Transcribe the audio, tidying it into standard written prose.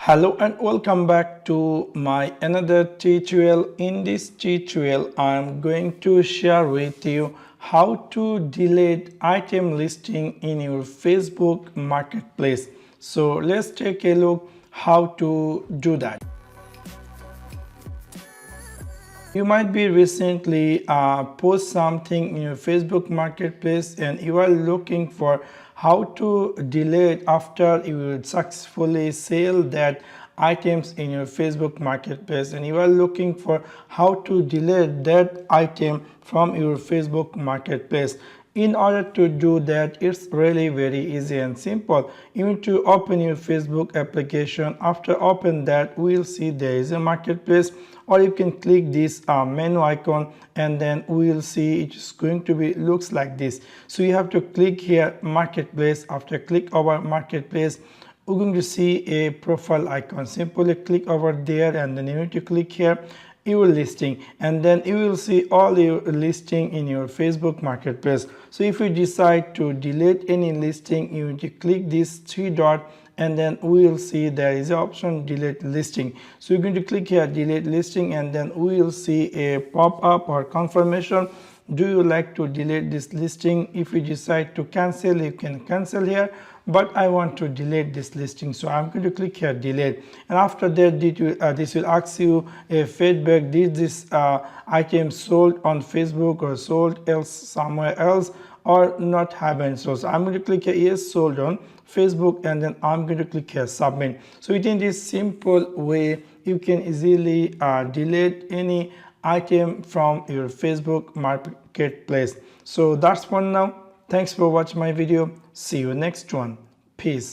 Hello and welcome back to my another tutorial. In this tutorial I am going to share with you how to delete item listing in your Facebook marketplace. So let's take a look how to do that. You might be recently post something in your Facebook marketplace and you are looking for how to delete after you successfully sell that items in your Facebook marketplace, and you are looking for how to delete that item from your Facebook marketplace. In order to do that, it's really very easy and simple. You need to open your Facebook application. After open that, we'll see there is a marketplace, or you can click this menu icon and then we'll see it's going to be looks like this. So you have to click here marketplace. After click over marketplace, we're going to see a profile icon. Simply click over there and then you need to click here your listing, and then you will see all your listing in your Facebook marketplace. So if you decide to delete any listing, you need to click this three dot and then we will see there is an option delete listing. So you're going to click here delete listing and then we will see a pop-up or confirmation. Do you like to delete this listing? If you decide to cancel, you can cancel here, but I want to delete this listing, so I'm going to click here delete, and after that this will ask you a feedback. Did this item sold on Facebook or sold else somewhere else or not happen? So I'm going to click here yes, sold on Facebook, and then I'm going to click here submit. So within this simple way you can easily delete any item from your Facebook marketplace. So that's for now. Thanks for watching my video. See you next one. Peace.